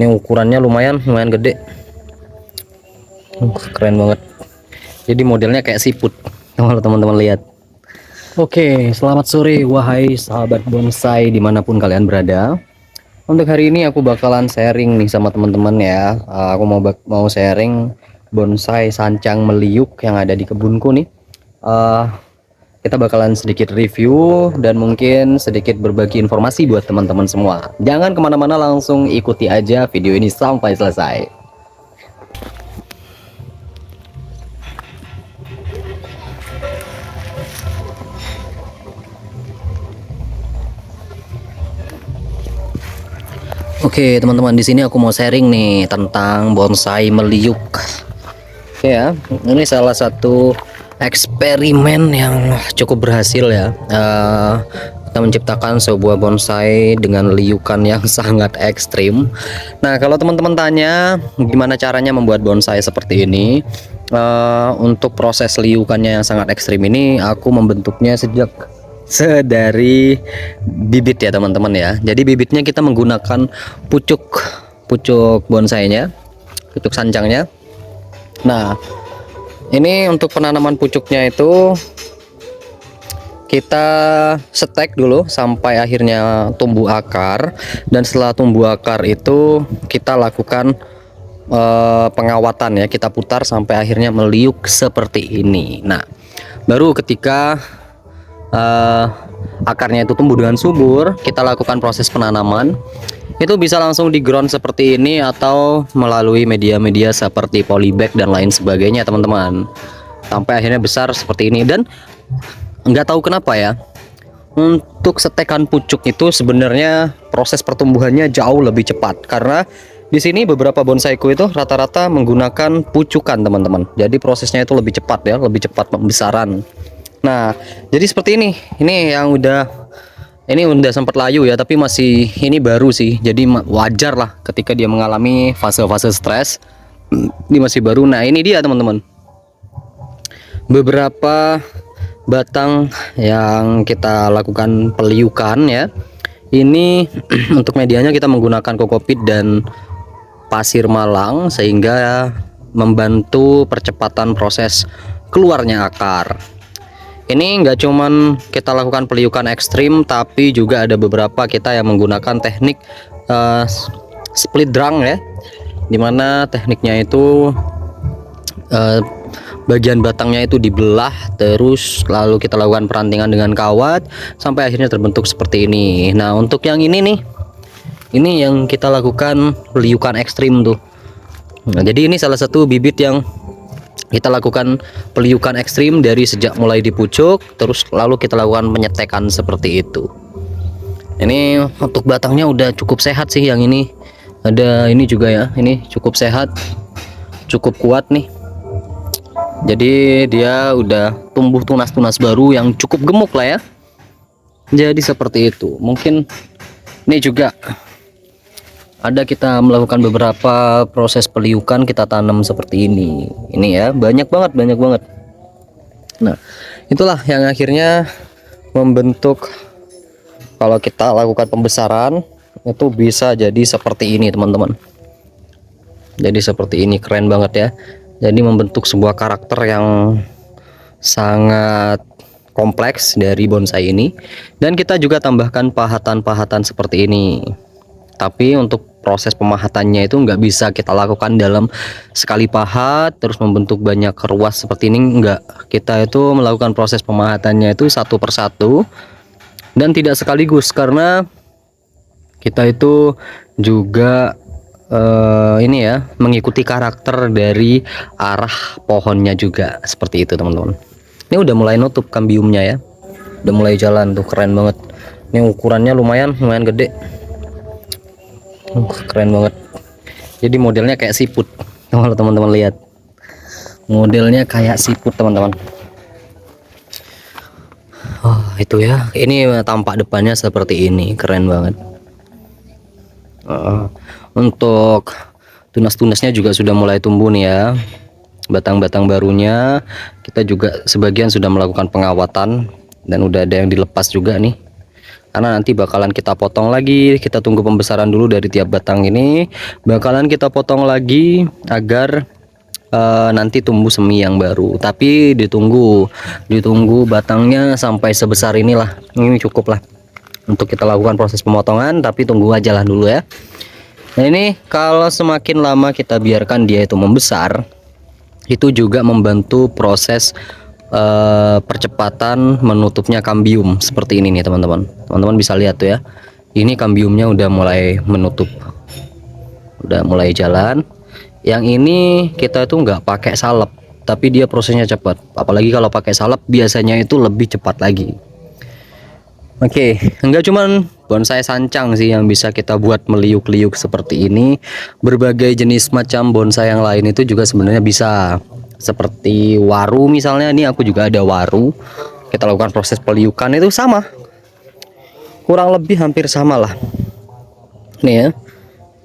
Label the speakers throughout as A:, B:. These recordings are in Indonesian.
A: Ini ukurannya lumayan gede. Keren banget. Jadi modelnya kayak siput. Kalau teman-teman lihat. Oke, selamat sore wahai sahabat bonsai dimanapun kalian berada. Untuk hari ini aku bakalan sharing nih sama teman-teman ya. Aku mau sharing bonsai sancang meliuk yang ada di kebunku nih. Kita bakalan sedikit review dan mungkin sedikit berbagi informasi buat teman-teman semua. Jangan kemana-mana, langsung ikuti aja video ini sampai selesai. Oke teman-teman, di sini aku mau sharing nih tentang bonsai meliuk. Oke ya, ini salah satu eksperimen yang cukup berhasil ya. Kita menciptakan sebuah bonsai dengan liukan yang sangat ekstrim. Nah, kalau teman-teman tanya gimana caranya membuat bonsai seperti ini, untuk proses liukannya yang sangat ekstrim ini aku membentuknya dari bibit ya teman-teman ya. Jadi bibitnya kita menggunakan pucuk bonsainya, pucuk sancangnya. Nah, ini untuk penanaman pucuknya itu kita setek dulu sampai akhirnya tumbuh akar, dan setelah tumbuh akar itu kita lakukan pengawatan ya, kita putar sampai akhirnya meliuk seperti ini. Nah, baru ketika akarnya itu tumbuh dengan subur, kita lakukan proses penanaman. Itu bisa langsung di ground seperti ini atau melalui media-media seperti polybag dan lain sebagainya teman-teman, sampai akhirnya besar seperti ini. Dan nggak tahu kenapa ya, untuk setekan pucuk itu sebenarnya proses pertumbuhannya jauh lebih cepat, karena di sini beberapa bonsaiku itu rata-rata menggunakan pucukan teman-teman. Jadi prosesnya itu lebih cepat ya, lebih cepat pembesaran. Nah, jadi seperti ini yang ini udah sempat layu ya, tapi masih ini baru sih. Jadi wajar lah ketika dia mengalami fase-fase stres. Ini masih baru. Nah, ini dia teman-teman, beberapa batang yang kita lakukan peliukan ya. Ini untuk medianya kita menggunakan kokopit dan pasir malang, sehingga membantu percepatan proses keluarnya akar. Ini nggak cuman kita lakukan peliukan ekstrim, tapi juga ada beberapa kita yang menggunakan teknik split drang ya, dimana tekniknya itu bagian batangnya itu dibelah, terus lalu kita lakukan perantingan dengan kawat sampai akhirnya terbentuk seperti ini. Nah, untuk yang ini nih, ini yang kita lakukan peliukan ekstrim tuh. Nah, jadi ini salah satu bibit yang kita lakukan peliukan ekstrim dari sejak mulai dipucuk, terus lalu kita lakukan penyetekan seperti itu. Ini untuk batangnya udah cukup sehat sih yang ini. Ada ini juga ya, ini cukup sehat, cukup kuat nih. Jadi dia udah tumbuh tunas-tunas baru yang cukup gemuk lah ya. Jadi seperti itu. Mungkin ini juga ada kita melakukan beberapa proses peliukan, kita tanam seperti ini ya, banyak banget. Nah, itulah yang akhirnya membentuk, kalau kita lakukan pembesaran itu bisa jadi seperti ini teman-teman. Jadi seperti ini, keren banget ya. Jadi membentuk sebuah karakter yang sangat kompleks dari bonsai ini. Dan kita juga tambahkan pahatan-pahatan seperti ini. Tapi untuk proses pemahatannya itu nggak bisa kita lakukan dalam sekali pahat terus membentuk banyak ruas seperti ini, enggak. Kita itu melakukan proses pemahatannya itu satu persatu dan tidak sekaligus, karena kita itu juga ini ya, mengikuti karakter dari arah pohonnya juga seperti itu teman-teman. Ini udah mulai nutup kambiumnya ya, udah mulai jalan tuh, keren banget. Ini ukurannya lumayan gede. Keren banget. Jadi modelnya kayak siput. Kalau teman-teman lihat, modelnya kayak siput teman-teman. Oh, itu ya. Ini tampak depannya seperti ini, keren banget. Untuk tunas-tunasnya juga sudah mulai tumbuh nih ya. Batang-batang barunya kita juga sebagian sudah melakukan pengawatan dan udah ada yang dilepas juga nih. karena nanti bakalan kita potong lagi. Kita tunggu pembesaran dulu dari tiap batang ini, bakalan kita potong lagi agar nanti tumbuh semi yang baru. Tapi ditunggu batangnya sampai sebesar inilah, ini cukup lah untuk kita lakukan proses pemotongan, tapi tunggu aja lah dulu ya. Nah ini kalau semakin lama kita biarkan dia itu membesar, itu juga membantu proses percepatan menutupnya kambium seperti ini nih teman-teman. Teman-teman bisa lihat tuh ya, ini kambiumnya udah mulai menutup, udah mulai jalan. Yang ini kita tuh nggak pakai salep, tapi dia prosesnya cepat. Apalagi kalau pakai salep biasanya itu lebih cepat lagi. Oke, enggak cuman bonsai sancang sih yang bisa kita buat meliuk-liuk seperti ini. Berbagai jenis macam bonsai yang lain itu juga sebenarnya bisa. Seperti waru misalnya, ini aku juga ada waru. Kita lakukan proses peliukan itu sama. Kurang lebih hampir sama lah. Nih ya.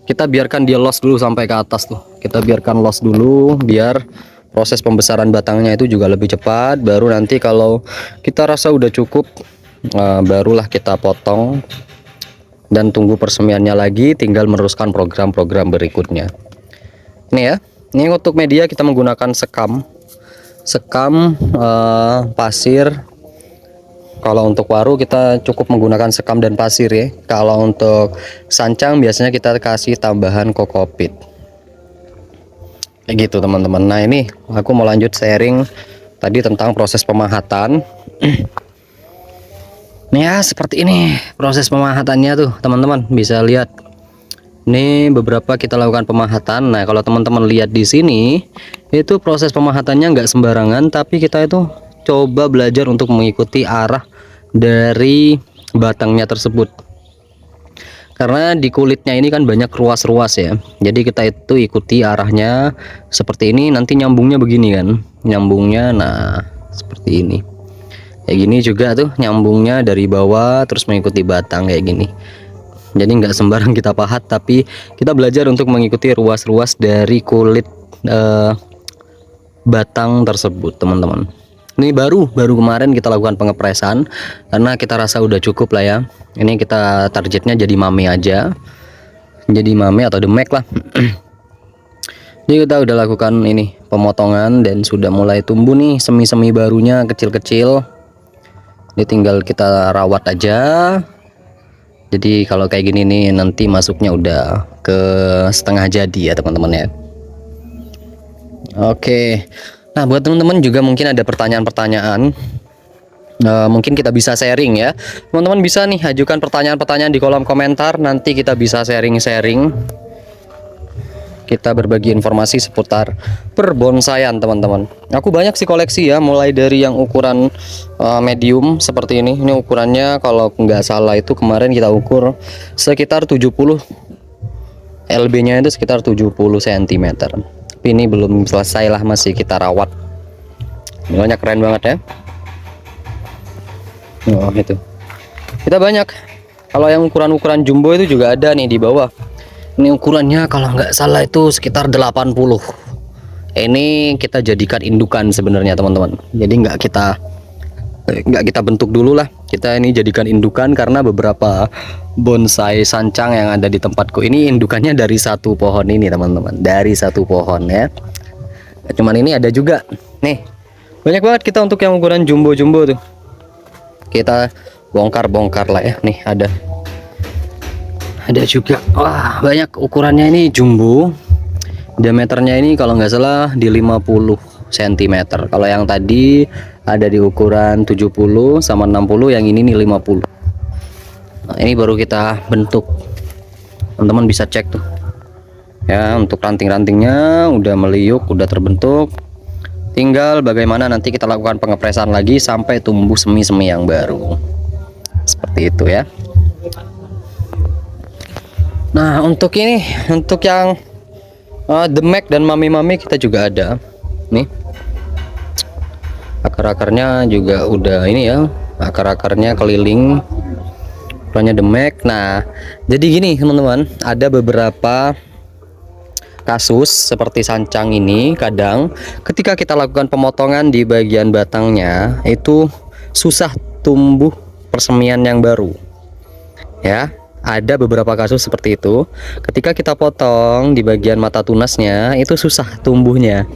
A: Kita biarkan dia los dulu sampai ke atas tuh. Kita biarkan los dulu biar proses pembesaran batangnya itu juga lebih cepat. Baru nanti kalau kita rasa udah cukup, barulah kita potong dan tunggu persemiannya lagi, tinggal meneruskan program-program berikutnya. Ini ya, ini untuk media kita menggunakan sekam pasir. Kalau untuk waru kita cukup menggunakan sekam dan pasir ya. Kalau untuk sancang biasanya kita kasih tambahan kokopit kayak gitu teman-teman. Nah ini aku mau lanjut sharing tadi tentang proses pemahatan. Nih ya, seperti ini proses pemahatannya tuh teman-teman, bisa lihat. Ini beberapa kita lakukan pemahatan. Nah, kalau teman-teman lihat di sini, itu proses pemahatannya nggak sembarangan, tapi kita itu coba belajar untuk mengikuti arah dari batangnya tersebut. Karena di kulitnya ini kan banyak ruas-ruas ya. Jadi kita itu ikuti arahnya seperti ini, nanti nyambungnya begini kan. Nyambungnya nah seperti ini. Kayak gini juga tuh nyambungnya dari bawah terus mengikuti batang kayak gini. Jadi nggak sembarang kita pahat, tapi kita belajar untuk mengikuti ruas-ruas dari kulit batang tersebut teman-teman. Ini baru kemarin kita lakukan pengepresan karena kita rasa udah cukup lah ya. Ini kita targetnya jadi mame aja, jadi mame atau demek lah. Jadi kita udah lakukan ini pemotongan dan sudah mulai tumbuh nih semi-semi barunya kecil-kecil. Ini tinggal kita rawat aja. Jadi kalau kayak gini nih nanti masuknya udah ke setengah jadi ya teman-teman ya. Oke. Nah buat teman-teman juga mungkin ada pertanyaan-pertanyaan, mungkin kita bisa sharing ya. Teman-teman bisa nih ajukan pertanyaan-pertanyaan di kolom komentar. Nanti kita bisa sharing-sharing. Kita berbagi informasi seputar perbonsaian teman-teman. Aku banyak sih koleksi ya, mulai dari yang ukuran medium seperti ini. Ini ukurannya kalau nggak salah itu kemarin kita ukur sekitar 70, LB nya itu sekitar 70 cm. Tapi ini belum selesai lah, masih kita rawat. Banyak, keren banget ya. Oh itu kita banyak. Kalau yang ukuran-ukuran jumbo itu juga ada nih di bawah. Ini ukurannya kalau nggak salah itu sekitar 80. Ini kita jadikan indukan sebenarnya teman-teman. Jadi nggak kita bentuk dulu lah. Kita ini jadikan indukan karena beberapa bonsai sancang yang ada di tempatku ini indukannya dari satu pohon ini teman-teman. Dari satu pohon ya. Cuman ini ada juga. Nih banyak banget kita untuk yang ukuran jumbo-jumbo tuh. Kita bongkar-bongkar lah ya. Nih ada juga. Wah banyak ukurannya ini jumbo. Diameternya ini kalau nggak salah di 50 cm. Kalau yang tadi ada di ukuran 70 sama 60, yang ini nih 50. Nah, ini baru kita bentuk. Teman-teman bisa cek tuh. Ya, untuk ranting-rantingnya udah meliuk, udah terbentuk. Tinggal bagaimana nanti kita lakukan pengepresan lagi sampai tumbuh semi-semi yang baru. Seperti itu ya. Nah untuk ini, untuk yang demek dan mami-mami kita juga ada nih. Akar-akarnya juga udah ini ya, akar-akarnya keliling, ukurannya demek. Nah jadi gini teman-teman, ada beberapa kasus seperti sancang ini, kadang ketika kita lakukan pemotongan di bagian batangnya itu susah tumbuh persemian yang baru. Ya, ada beberapa kasus seperti itu. Ketika kita potong di bagian mata tunasnya, itu susah tumbuhnya.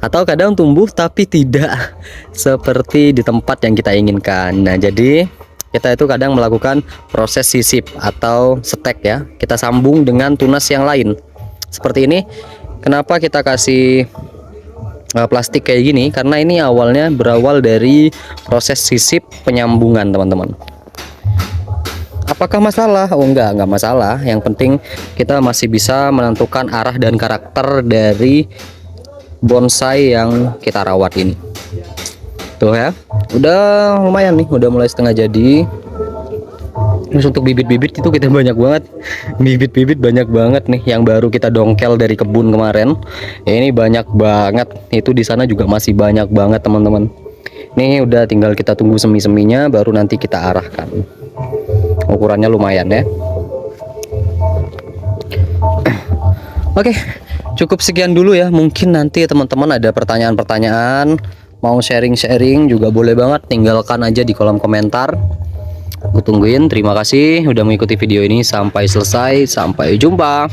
A: Atau kadang tumbuh tapi tidak seperti di tempat yang kita inginkan. Nah, jadi kita itu kadang melakukan proses sisip atau setek ya. Kita sambung dengan tunas yang lain. Seperti ini. Kenapa kita kasih plastik kayak gini? Karena ini awalnya berawal dari proses sisip penyambungan, teman-teman. Apakah masalah? Oh enggak masalah. Yang penting kita masih bisa menentukan arah dan karakter dari bonsai yang kita rawat ini. Tuh ya, udah lumayan nih, udah mulai setengah jadi. Terus untuk bibit-bibit itu kita banyak banget, bibit-bibit banyak banget nih yang baru kita dongkel dari kebun kemarin. Ini banyak banget, itu di sana juga masih banyak banget teman-teman. Nih udah tinggal kita tunggu semi-seminya, baru nanti kita arahkan. Ukurannya lumayan ya. Oke, cukup sekian dulu ya. Mungkin nanti teman-teman ada pertanyaan-pertanyaan, mau sharing-sharing juga boleh banget, tinggalkan aja di kolom komentar. Aku tungguin. Terima kasih udah mengikuti video ini sampai selesai. Sampai jumpa.